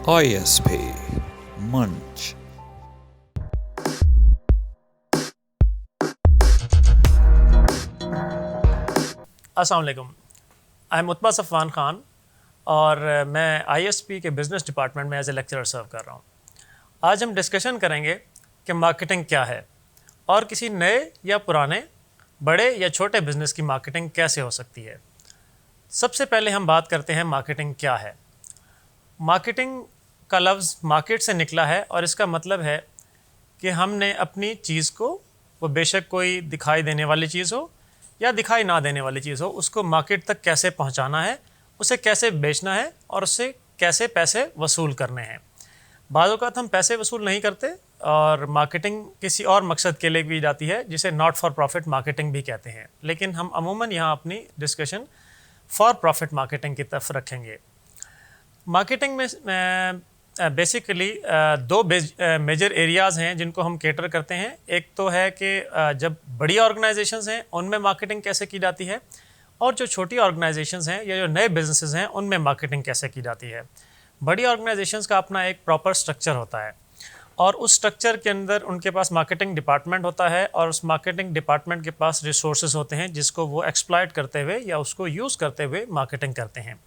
ISP Munch. अस्सलाम वालेकुम, I am Utba Safwan Khan और मैं ISP के बिज़नेस डिपार्टमेंट में एज ए लेक्चरर सर्व कर रहा हूँ। आज हम डिस्कशन करेंगे कि मार्केटिंग क्या है और किसी नए या पुराने, बड़े या छोटे बिज़नेस की मार्केटिंग कैसे हो सकती है। सबसे पहले हम बात करते हैं मार्केटिंग क्या है। मार्केटिंग का लफ्ज़ मार्केट से निकला है और इसका मतलब है कि हमने अपनी चीज़ को, वो बेशक कोई दिखाई देने वाली चीज़ हो या दिखाई ना देने वाली चीज़ हो, उसको मार्केट तक कैसे पहुंचाना है, उसे कैसे बेचना है और उससे कैसे पैसे वसूल करने हैं। बाज़ औक़ात हम पैसे वसूल नहीं करते और मार्केटिंग किसी और मकसद के लिए की जाती है जिसे नॉट फॉर प्रॉफिट मार्केटिंग भी कहते हैं, लेकिन हम अमूमन यहाँ अपनी डिस्कशन फॉर प्रॉफिट मार्केटिंग की तरफ रखेंगे। मार्केटिंग में बेसिकली दो मेजर एरियाज़ हैं जिनको हम कैटर करते हैं। एक तो है कि जब बड़ी ऑर्गेनाइजेशंस हैं उनमें मार्केटिंग कैसे की जाती है, और जो छोटी ऑर्गेनाइजेशंस हैं या जो नए बिजनेसेस हैं उनमें मार्केटिंग कैसे की जाती है। बड़ी ऑर्गेनाइजेशंस का अपना एक प्रॉपर स्ट्रक्चर होता है और उस स्ट्रक्चर के अंदर उनके पास मार्केटिंग डिपार्टमेंट होता है और उस मार्केटिंग डिपार्टमेंट के पास रिसोर्सेज होते हैं जिसको वो एक्सप्लॉइट करते हुए या उसको यूज़ करते हुए मार्केटिंग करते हैं।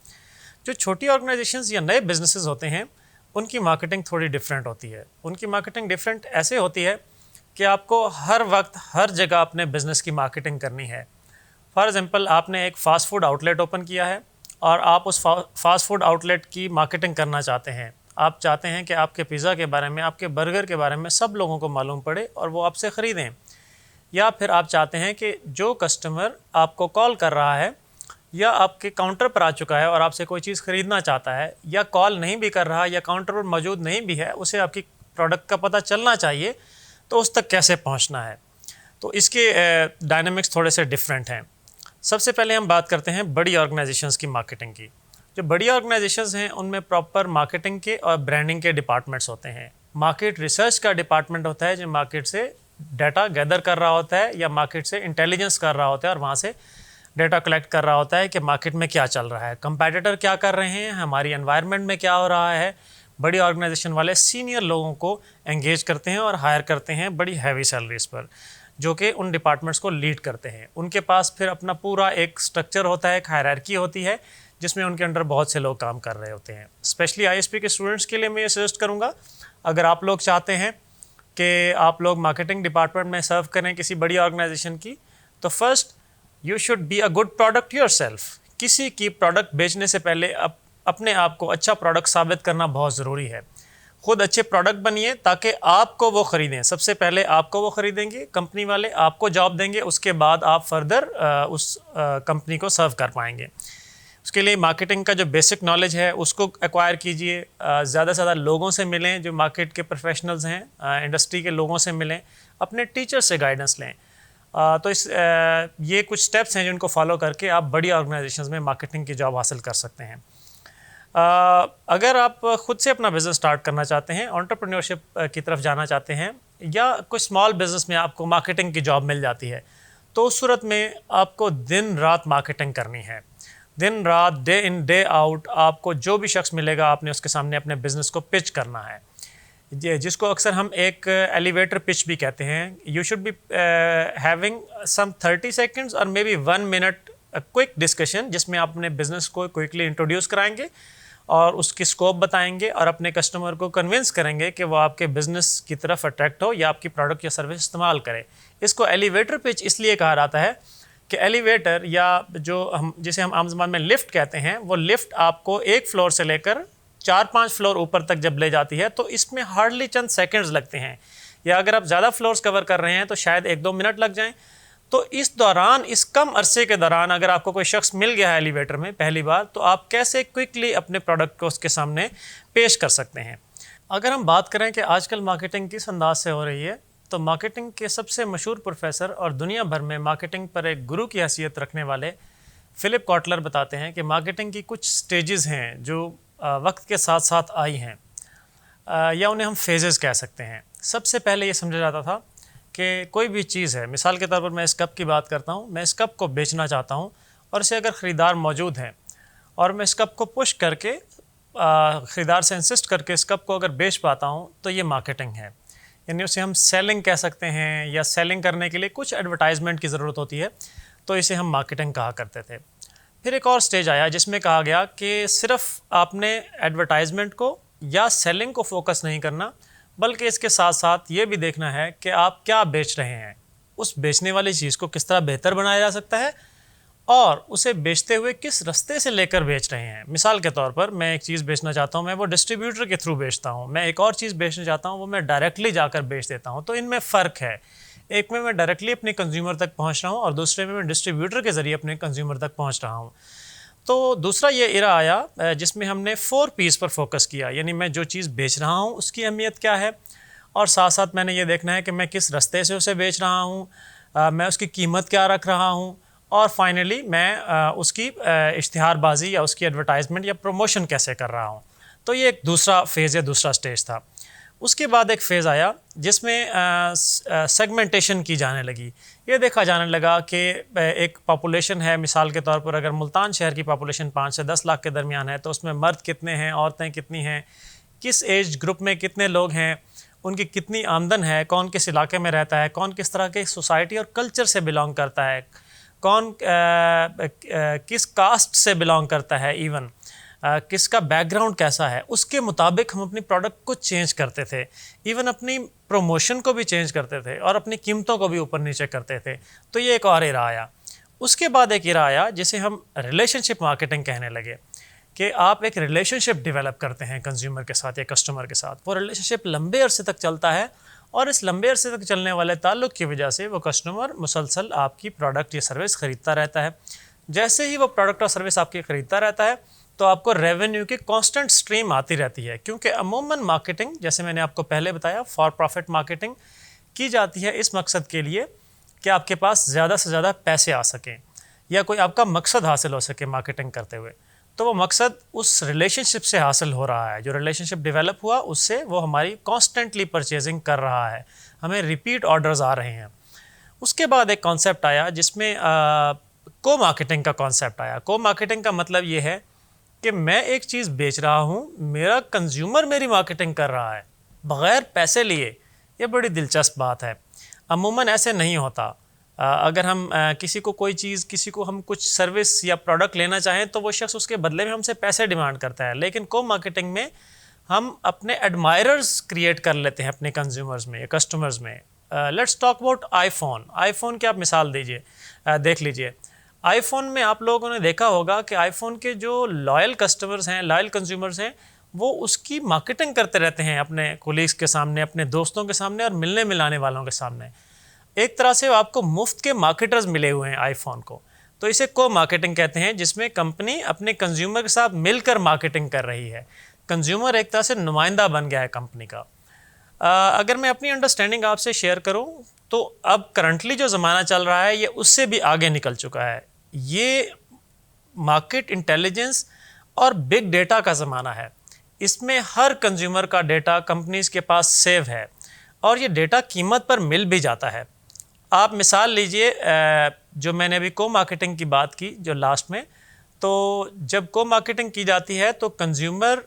जो छोटी ऑर्गेनाइजेशंस या नए बिजनेसेस होते हैं उनकी मार्केटिंग थोड़ी डिफरेंट होती है। उनकी मार्केटिंग डिफरेंट ऐसे होती है कि आपको हर वक्त हर जगह अपने बिज़नेस की मार्केटिंग करनी है। फॉर एग्जांपल, आपने एक फ़ास्ट फूड आउटलेट ओपन किया है और आप उस फ़ास्ट फूड आउटलेट की मार्केटिंग करना चाहते हैं। आप चाहते हैं कि आपके पिज़्ज़ा के बारे में, आपके बर्गर के बारे में सब लोगों को मालूम पड़े और वो आपसे ख़रीदें। या फिर आप चाहते हैं कि जो कस्टमर आपको कॉल कर रहा है या आपके काउंटर पर आ चुका है और आपसे कोई चीज़ ख़रीदना चाहता है, या कॉल नहीं भी कर रहा या काउंटर पर मौजूद नहीं भी है, उसे आपकी प्रोडक्ट का पता चलना चाहिए, तो उस तक कैसे पहुंचना है। तो इसके डायनामिक्स थोड़े से डिफरेंट हैं। सबसे पहले हम बात करते हैं बड़ी ऑर्गेनाइजेशंस की मार्केटिंग की। जो बड़ी ऑर्गेनाइजेशंस हैं उनमें प्रॉपर मार्केटिंग के और ब्रांडिंग के डिपार्टमेंट्स होते हैं। मार्केट रिसर्च का डिपार्टमेंट होता है जो मार्केट से डाटा गैदर कर रहा होता है या मार्केट से इंटेलिजेंस कर रहा होता है और वहाँ से डेटा कलेक्ट कर रहा होता है कि मार्केट में क्या चल रहा है, कंपैटिटर क्या कर रहे हैं, हमारी एनवायरनमेंट में क्या हो रहा है। बड़ी ऑर्गेनाइजेशन वाले सीनियर लोगों को एंगेज करते हैं और हायर करते हैं बड़ी हैवी सैलरीज़ पर, जो कि उन डिपार्टमेंट्स को लीड करते हैं। उनके पास फिर अपना पूरा एक स्ट्रक्चर होता है, एक हायरार्की होती है जिसमें उनके अंडर बहुत से लोग काम कर रहे होते हैं। स्पेशली ISP के स्टूडेंट्स के लिए मैं ये सजेस्ट करूँगा, अगर आप लोग चाहते हैं कि आप लोग मार्केटिंग डिपार्टमेंट में सर्व करें किसी बड़ी ऑर्गेनाइजेशन की, तो first you should be a good product yourself. किसी की प्रोडक्ट बेचने से पहले अपने आप को अच्छा प्रोडक्ट साबित करना बहुत ज़रूरी है। खुद अच्छे प्रोडक्ट बनिए ताकि आपको वो ख़रीदें। सबसे पहले आपको वो ख़रीदेंगे, कंपनी वाले आपको जॉब देंगे, उसके बाद आप फर्दर उस कंपनी को सर्व कर पाएंगे। उसके लिए मार्केटिंग का जो बेसिक नॉलेज है उसको एक्वायर कीजिए। ज़्यादा से ज़्यादा लोगों से मिलें जो मार्केट के प्रोफेशनल्स हैं, इंडस्ट्री के लोगों से मिलें, अपने टीचर से गाइडेंस लें। तो ये कुछ स्टेप्स हैं जिनको फॉलो करके आप बड़ी ऑर्गेनाइजेशंस में मार्केटिंग की जॉब हासिल कर सकते हैं। अगर आप खुद से अपना बिज़नेस स्टार्ट करना चाहते हैं, एंटरप्रेन्योरशिप की तरफ जाना चाहते हैं, या कुछ स्मॉल बिज़नेस में आपको मार्केटिंग की जॉब मिल जाती है, तो उस सूरत में आपको दिन रात मार्केटिंग करनी है। दिन रात, डे इन डे आउट, आपको जो भी शख्स मिलेगा आपने उसके सामने अपने बिज़नेस को पिच करना है, जिसको अक्सर हम एक एलिवेटर पिच भी कहते हैं। You should be having some 30 seconds और maybe 1 minute quick discussion, जिसमें आप अपने बिज़नेस को क्विकली इंट्रोड्यूस कराएंगे और उसकी स्कोप बताएंगे और अपने कस्टमर को कन्विंस करेंगे कि वो आपके बिज़नेस की तरफ अट्रैक्ट हो या आपकी प्रोडक्ट या सर्विस इस्तेमाल करे। इसको एलिवेटर पिच इसलिए कहा जाता है कि एलिवेटर, या जिसे हम आम ज़बान में लिफ्ट कहते हैं, वो लिफ्ट आपको एक फ्लोर से लेकर 4-5 फ्लोर ऊपर तक जब ले जाती है तो इसमें हार्डली चंद सेकंड्स लगते हैं, या अगर आप ज़्यादा फ्लोर्स कवर कर रहे हैं तो शायद 1-2 मिनट लग जाएं। तो इस दौरान, इस कम अरसे के दौरान अगर आपको कोई शख्स मिल गया है एलिवेटर में पहली बार, तो आप कैसे क्विकली अपने प्रोडक्ट को उसके सामने पेश कर सकते हैं। अगर हम बात करें कि आजकल मार्केटिंग किस अंदाज से हो रही है, तो मार्केटिंग के सबसे मशहूर प्रोफेसर और दुनिया भर में मार्केटिंग पर एक गुरु की हैसियत रखने वाले फ़िलिप कॉटलर बताते हैं कि मार्केटिंग की कुछ स्टेजेस हैं जो वक्त के साथ साथ आई हैं, या उन्हें हम फेजेस कह सकते हैं। सबसे पहले ये समझा जाता था कि कोई भी चीज़ है, मिसाल के तौर पर मैं इस कप की बात करता हूँ, मैं इस कप को बेचना चाहता हूँ और इसे अगर ख़रीदार मौजूद हैं और मैं इस कप को पुश करके ख़रीदार से इंसिस्ट करके इस कप को अगर बेच पाता हूँ तो ये मार्केटिंग है, यानी उसे हम सेलिंग कह सकते हैं, या सेलिंग करने के लिए कुछ एडवर्टाइजमेंट की ज़रूरत होती है, तो इसे हम मार्केटिंग कहा करते थे। फिर एक और स्टेज आया जिसमें कहा गया कि सिर्फ आपने एडवर्टाइजमेंट को या सेलिंग को फोकस नहीं करना, बल्कि इसके साथ साथ ये भी देखना है कि आप क्या बेच रहे हैं, उस बेचने वाली चीज़ को किस तरह बेहतर बनाया जा सकता है और उसे बेचते हुए किस रास्ते से लेकर बेच रहे हैं। मिसाल के तौर पर मैं एक चीज़ बेचना चाहता हूँ, मैं वो डिस्ट्रीब्यूटर के थ्रू बेचता हूँ, मैं एक और चीज़ बेचना चाहता हूँ वो मैं डायरेक्टली जाकर बेच देता हूँ। तो इनमें फ़र्क है, एक में मैं डायरेक्टली अपने कंज्यूमर तक पहुँच रहा हूँ और दूसरे में मैं डिस्ट्रीब्यूटर के ज़रिए अपने कंज्यूमर तक पहुँच रहा हूँ। तो दूसरा ये इरा आया जिसमें हमने 4 P's पर फोकस किया, यानी मैं जो चीज़ बेच रहा हूँ उसकी अहमियत क्या है, और साथ साथ मैंने ये देखना है कि मैं किस रास्ते से उसे बेच रहा हूँ, मैं उसकी कीमत क्या रख रहा हूँ, और फाइनली मैं उसकी इश्तिहारबाजी या उसकी एडवर्टाइजमेंट या प्रमोशन कैसे कर रहा हूँ। तो ये एक दूसरा फेज़ या दूसरा स्टेज था। उसके बाद एक फ़ेज़ आया जिसमें सेगमेंटेशन की जाने लगी। ये देखा जाने लगा कि एक पॉपुलेशन है, मिसाल के तौर पर अगर मुल्तान शहर की पॉपुलेशन 5 से 10 लाख के दरमियान है, तो उसमें मर्द कितने हैं, औरतें कितनी हैं, किस एज ग्रुप में कितने लोग हैं, उनकी कितनी आमदन है, कौन किस इलाके में रहता है, कौन किस तरह के सोसाइटी और कल्चर से बिलोंग करता है, कौन किस कास्ट से बिलोंग करता है, इवन किसका बैकग्राउंड कैसा है, उसके मुताबिक हम अपनी प्रोडक्ट को चेंज करते थे, इवन अपनी प्रमोशन को भी चेंज करते थे और अपनी कीमतों को भी ऊपर नीचे करते थे। तो ये एक और इरा आया। उसके बाद एक इरा आया जिसे हम रिलेशनशिप मार्केटिंग कहने लगे, कि आप एक रिलेशनशिप डेवलप करते हैं कंज्यूमर के साथ या कस्टमर के साथ। वो रिलेशनशिप लंबे अरसे तक चलता है और इस लंबे अरसे तक चलने वाले ताल्लुक़ की वजह से वो कस्टमर मुसलसल आपकी प्रोडक्ट या सर्विस ख़रीदता रहता है। जैसे ही वो प्रोडक्ट और सर्विस आपकी ख़रीदता रहता है तो आपको रेवेन्यू की कांस्टेंट स्ट्रीम आती रहती है, क्योंकि अमूमन मार्केटिंग, जैसे मैंने आपको पहले बताया, फॉर प्रॉफिट मार्केटिंग की जाती है इस मकसद के लिए कि आपके पास ज़्यादा से ज़्यादा पैसे आ सकें या कोई आपका मकसद हासिल हो सके मार्केटिंग करते हुए। तो वो मकसद उस रिलेशनशिप से हासिल हो रहा है, जो रिलेशनशिप डेवलप हुआ उससे वो हमारी कॉन्स्टेंटली परचेजिंग कर रहा है, हमें रिपीट ऑर्डर्स आ रहे हैं। उसके बाद एक कॉन्सेप्ट आया जिसमें को मार्केटिंग का कॉन्सेप्ट आया। को मार्केटिंग का मतलब ये है कि मैं एक चीज़ बेच रहा हूँ, मेरा कंज्यूमर मेरी मार्केटिंग कर रहा है बग़ैर पैसे लिए। ये बड़ी दिलचस्प बात है, अमूमन ऐसे नहीं होता। अगर हम किसी को कोई चीज़, किसी को हम कुछ सर्विस या प्रोडक्ट लेना चाहें तो वो शख्स उसके बदले में हमसे पैसे डिमांड करता है, लेकिन को मार्केटिंग में हम अपने एडमायरर्स क्रिएट कर लेते हैं अपने कंज्यूमर्स में या कस्टमर्स में। लेट्स टॉक अबाउट आईफोन की आप मिसाल देख लीजिए। आईफोन में आप लोगों ने देखा होगा कि आईफोन के जो लॉयल कस्टमर्स हैं, लॉयल कंज्यूमर्स हैं, वो उसकी मार्केटिंग करते रहते हैं अपने कोलीग्स के सामने, अपने दोस्तों के सामने और मिलने मिलाने वालों के सामने। एक तरह से आपको मुफ्त के मार्केटर्स मिले हुए हैं आईफोन को। तो इसे को मार्केटिंग कहते हैं, जिसमें कंपनी अपने कंज्यूमर के साथ मिलकर मार्केटिंग कर रही है। कंज्यूमर एक तरह से नुमाइंदा बन गया है कंपनी का। अगर मैं अपनी अंडरस्टैंडिंग आपसे शेयर करूं तो अब करंटली जो ज़माना चल रहा है ये उससे भी आगे निकल चुका है। ये मार्केट इंटेलिजेंस और बिग डेटा का ज़माना है। इसमें हर कंज्यूमर का डेटा कंपनीज़ के पास सेव है और ये डेटा कीमत पर मिल भी जाता है। आप मिसाल लीजिए, जो मैंने अभी को मार्केटिंग की बात की जो लास्ट में, तो जब को मार्केटिंग की जाती है तो कंज्यूमर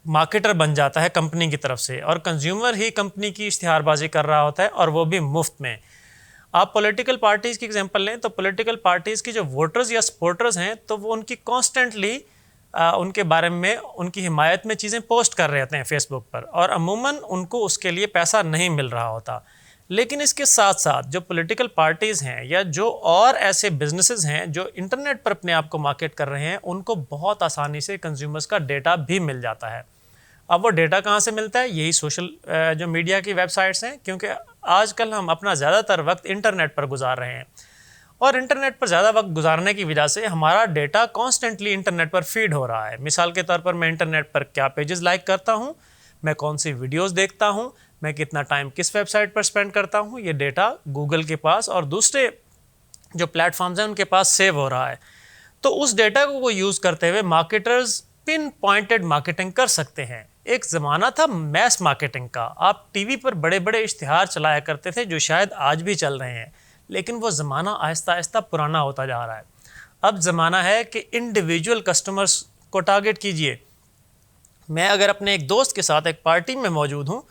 मार्केटर बन जाता है कंपनी की तरफ से, और कंज्यूमर ही कंपनी की इश्तिहारबाजी कर रहा होता है, और वो भी मुफ्त में। आप पॉलिटिकल पार्टीज़ की एग्जांपल लें तो पॉलिटिकल पार्टीज़ की जो वोटर्स या सपोर्टर्स हैं, तो वो उनकी कॉन्स्टेंटली उनके बारे में, उनकी हिमायत में चीज़ें पोस्ट कर रहे होते हैं फेसबुक पर, और अमूमन उनको उसके लिए पैसा नहीं मिल रहा होता। लेकिन इसके साथ साथ जो पॉलिटिकल पार्टीज़ हैं या जो और ऐसे बिजनेसेस हैं जो इंटरनेट पर अपने आप को मार्केट कर रहे हैं, उनको बहुत आसानी से कंज्यूमर्स का डेटा भी मिल जाता है। अब वो डेटा कहाँ से मिलता है? यही सोशल जो मीडिया की वेबसाइट्स हैं, क्योंकि आजकल हम अपना ज़्यादातर वक्त इंटरनेट पर गुजार रहे हैं, और इंटरनेट पर ज़्यादा वक्त गुजारने की वजह से हमारा डेटा कॉन्स्टेंटली इंटरनेट पर फीड हो रहा है। मिसाल के तौर पर मैं इंटरनेट पर क्या पेजेस लाइक करता हूँ, मैं कौन सी वीडियोस देखता हूँ, मैं कितना टाइम किस वेबसाइट पर स्पेंड करता हूँ, ये डेटा गूगल के पास और दूसरे जो प्लेटफॉर्म्स हैं उनके पास सेव हो रहा है। तो उस डेटा को वो यूज़ करते हुए मार्केटर्स पिन पॉइंटेड मार्केटिंग कर सकते हैं। एक ज़माना था मैस मार्केटिंग का। आप टीवी पर बड़े बड़े इश्तिहार चलाया करते थे जो शायद आज भी चल रहे हैं, लेकिन वो ज़माना आहिस्ता आहिस्ता पुराना होता जा रहा है। अब ज़माना है कि इंडिविजुअल कस्टमर्स को टारगेट कीजिए, میں اگر اپنے ایک دوست کے ساتھ ایک پارٹی میں موجود ہوں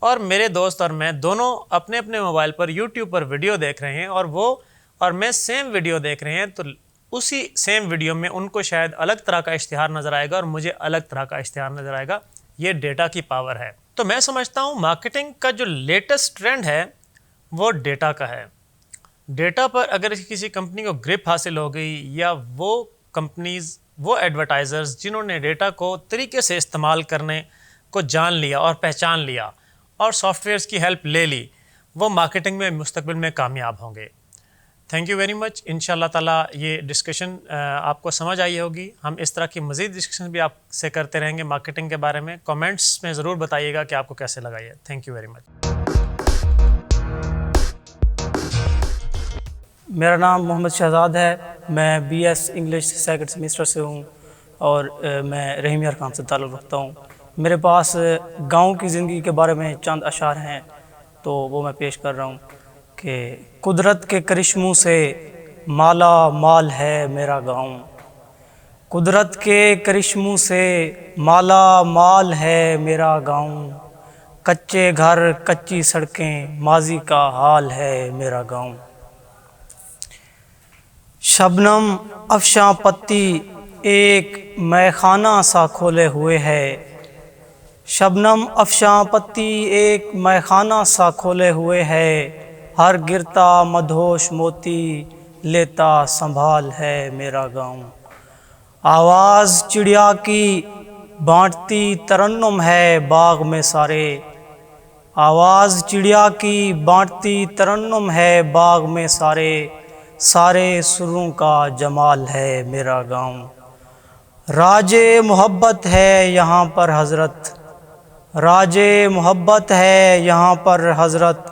اور میرے دوست اور میں دونوں اپنے اپنے موبائل پر یوٹیوب پر ویڈیو دیکھ رہے ہیں اور وہ اور میں سیم ویڈیو دیکھ رہے ہیں، تو اسی سیم ویڈیو میں ان کو شاید الگ طرح کا اشتہار نظر آئے گا اور مجھے الگ طرح کا اشتہار نظر آئے گا۔ یہ ڈیٹا کی پاور ہے۔ تو میں سمجھتا ہوں مارکیٹنگ کا جو لیٹسٹ ٹرینڈ ہے وہ ڈیٹا کا ہے۔ ڈیٹا پر اگر کسی کمپنی کو گرپ حاصل ہو گئی، یا وہ کمپنیز، وہ ایڈورٹائزرز جنہوں نے ڈیٹا کو طریقے سے استعمال کرنے کو جان لیا اور پہچان لیا اور سافٹ ویئرس کی ہیلپ لے لی، وہ مارکیٹنگ میں مستقبل میں کامیاب ہوں گے۔ Thank you very much. ان شاء اللہ تعالیٰ یہ ڈسکشن آپ کو سمجھ آئی ہوگی۔ ہم اس طرح کی مزید ڈسکشن بھی آپ سے کرتے رہیں گے مارکیٹنگ کے بارے میں۔ کامنٹس میں ضرور بتائیے گا کہ آپ کو کیسے لگا یہ۔ تھینک یو ویری مچ۔ میرا نام محمد شہزاد ہے، میں B S English second semester سے ہوں اور میں رحیم یار خان سے تعلق رکھتا ہوں۔ میرے پاس گاؤں کی زندگی کے بارے میں چند اشعار ہیں، تو وہ میں پیش کر رہا ہوں کہ قدرت کے کرشموں سے مالا مال ہے میرا گاؤں، قدرت کے کرشموں سے مالا مال ہے میرا گاؤں، کچے گھر کچی سڑکیں ماضی کا حال ہے میرا گاؤں، شبنم افشاں پتی ایک میخانہ سا کھولے ہوئے ہے، شبنم افشاں پتی ایک میخانہ سا کھولے ہوئے ہے، ہر گرتا مدہوش موتی لیتا سنبھال ہے میرا گاؤں، آواز چڑیا کی بانٹتی ترنم ہے باغ میں سارے، آواز چڑیا کی بانٹتی ترنم ہے باغ میں سارے، سارے سروں کا جمال ہے میرا گاؤں، راج محبت ہے یہاں پر حضرت، راج محبت ہے یہاں پر حضرت،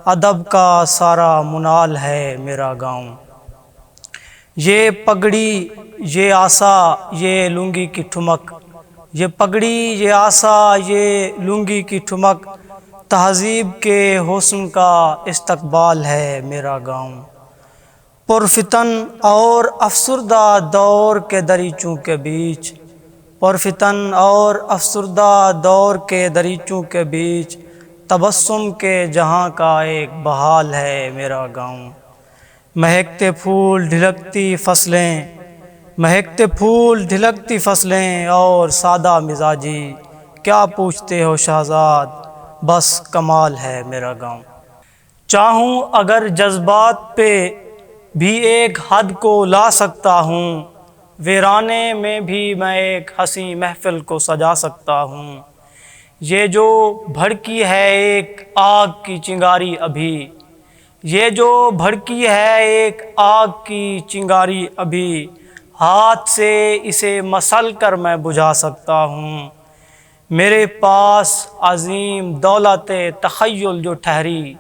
ادب کا سارا منال ہے میرا گاؤں، یہ پگڑی یہ آسا یہ لنگی کی ٹھمک، یہ پگڑی یہ آسا یہ لنگی کی ٹھمک، تہذیب کے حسن کا استقبال ہے میرا گاؤں، پرفتن اور افسردہ دور کے دریچوں کے بیچ، پرفتن اور افسردہ دور کے دریچوں کے بیچ، تبسم کے جہاں کا ایک بحال ہے میرا گاؤں، مہکتے پھول ڈھلکتی فصلیں، مہکتے پھول ڈھلکتی فصلیں اور سادہ مزاجی، کیا پوچھتے ہو شہزاد بس کمال ہے میرا گاؤں، چاہوں اگر جذبات پہ بھی ایک حد کو لا سکتا ہوں، ویرانے میں بھی میں ایک حسین محفل کو سجا سکتا ہوں، یہ جو بھڑکی ہے ایک آگ کی چنگاری ابھی، یہ جو بھڑکی ہے ایک آگ کی چنگاری ابھی، ہاتھ سے اسے مسل کر میں بجھا سکتا ہوں، میرے پاس عظیم دولت تخیل جو ٹھہری،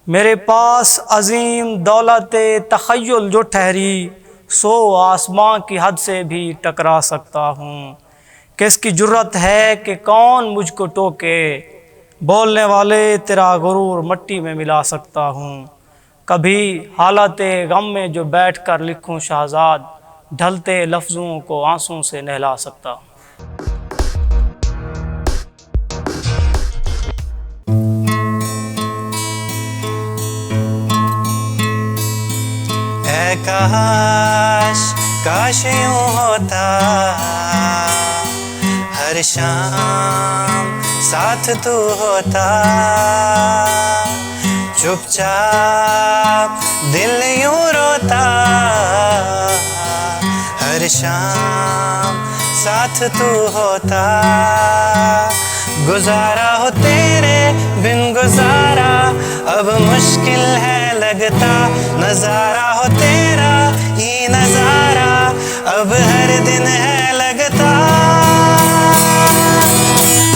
میرے پاس عظیم دولت تخیل جو ٹھہری، سو آسماں کی حد سے بھی ٹکرا سکتا ہوں، کس کی جرت ہے کہ کون مجھ کو ٹوکے، بولنے والے تیرا غرور مٹی میں ملا سکتا ہوں، کبھی حالت غم میں جو بیٹھ کر لکھوں شہزاد، ڈھلتے لفظوں کو آنسوں سے نہلا سکتا ہوں۔ اے کاش کاش یوں ہوتا، ہر شام ساتھ تو ہوتا، چپ چاپ دل یوں روتا، ہر شام ساتھ تو ہوتا، گزارا ہو تیرے بن گزارا اب مشکل ہے لگتا، نظارہ ہو تیرا ہی نظارہ اب ہر دن ہے لگتا،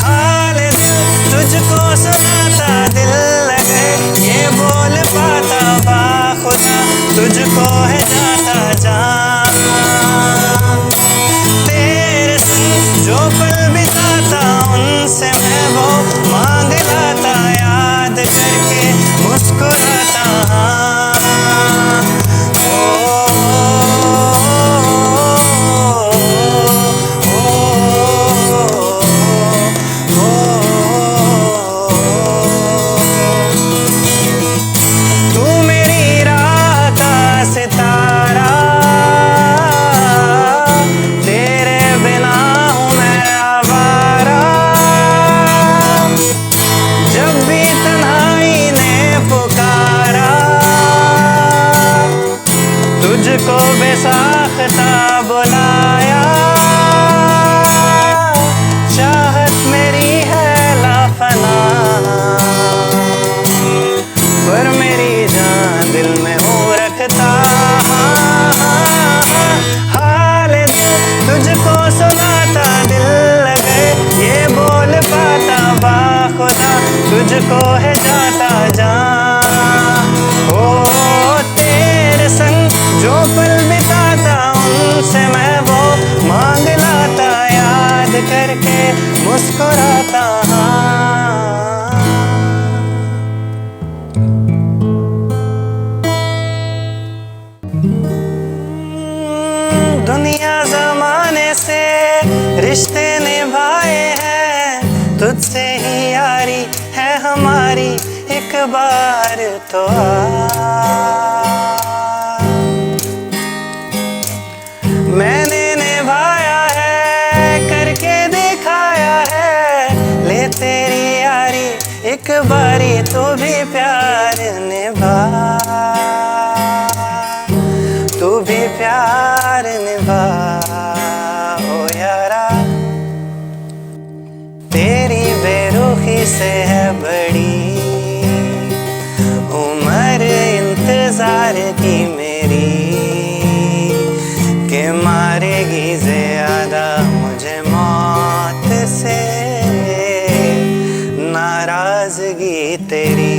حال دل تجھ کو سناتا، دل لگے یہ بول پاتا، باخدا تجھ کو ہے جاتا جان، تیرے سنگ جو پل بتاتا ان سے میں وہ مانگ لاتا، یاد کر کے مسکراتا ہاں، बुलाया, चाहत मेरी है लाफना, पर मेरी जान दिल में हो रखता। हाल दिल तुझको सुनाता, दिल लगे ये बोल पाता, बाखुदा तुझको है जाता जान। ओ तेरे संग जो पल बिताता, उनसे मैं वो मांग लाता, याद करके मुस्कुराता। दुनिया ज़माने से रिश्ते निभाए हैं, तुझसे ही यारी है हमारी, एक बार तो आ। मैंने निभाया है, करके दिखाया है, ले तेरी यारी एक बारी तो भी प्यार निभा, तू भी प्यार निभा ओ यारा। तेरी बेरुखी से है बड़ी उम्र इंतजार की मेरी, के मारेगी ज़्यादा मुझे मौत से नाराज़गी तेरी।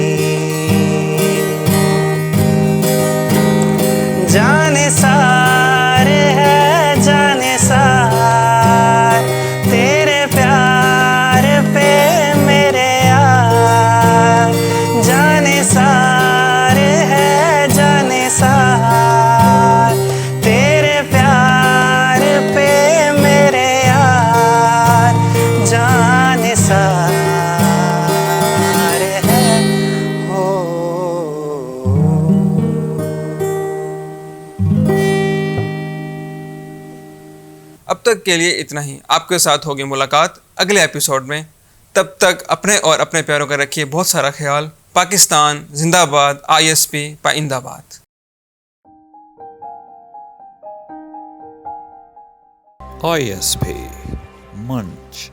जाने सार है जाने सार, तेरे प्यार पे मेरे यार, जाने सार है जाने सार, तेरे प्यार पे मेरे यार, जाने सार है हो। अब तक के लिए इतना ही। आपके साथ होगी मुलाकात अगले एपिसोड में। तब तक अपने और अपने प्यारों का रखिए बहुत सारा ख्याल। पाकिस्तान जिंदाबाद, ISP पाइंदाबाद। ISP Munch.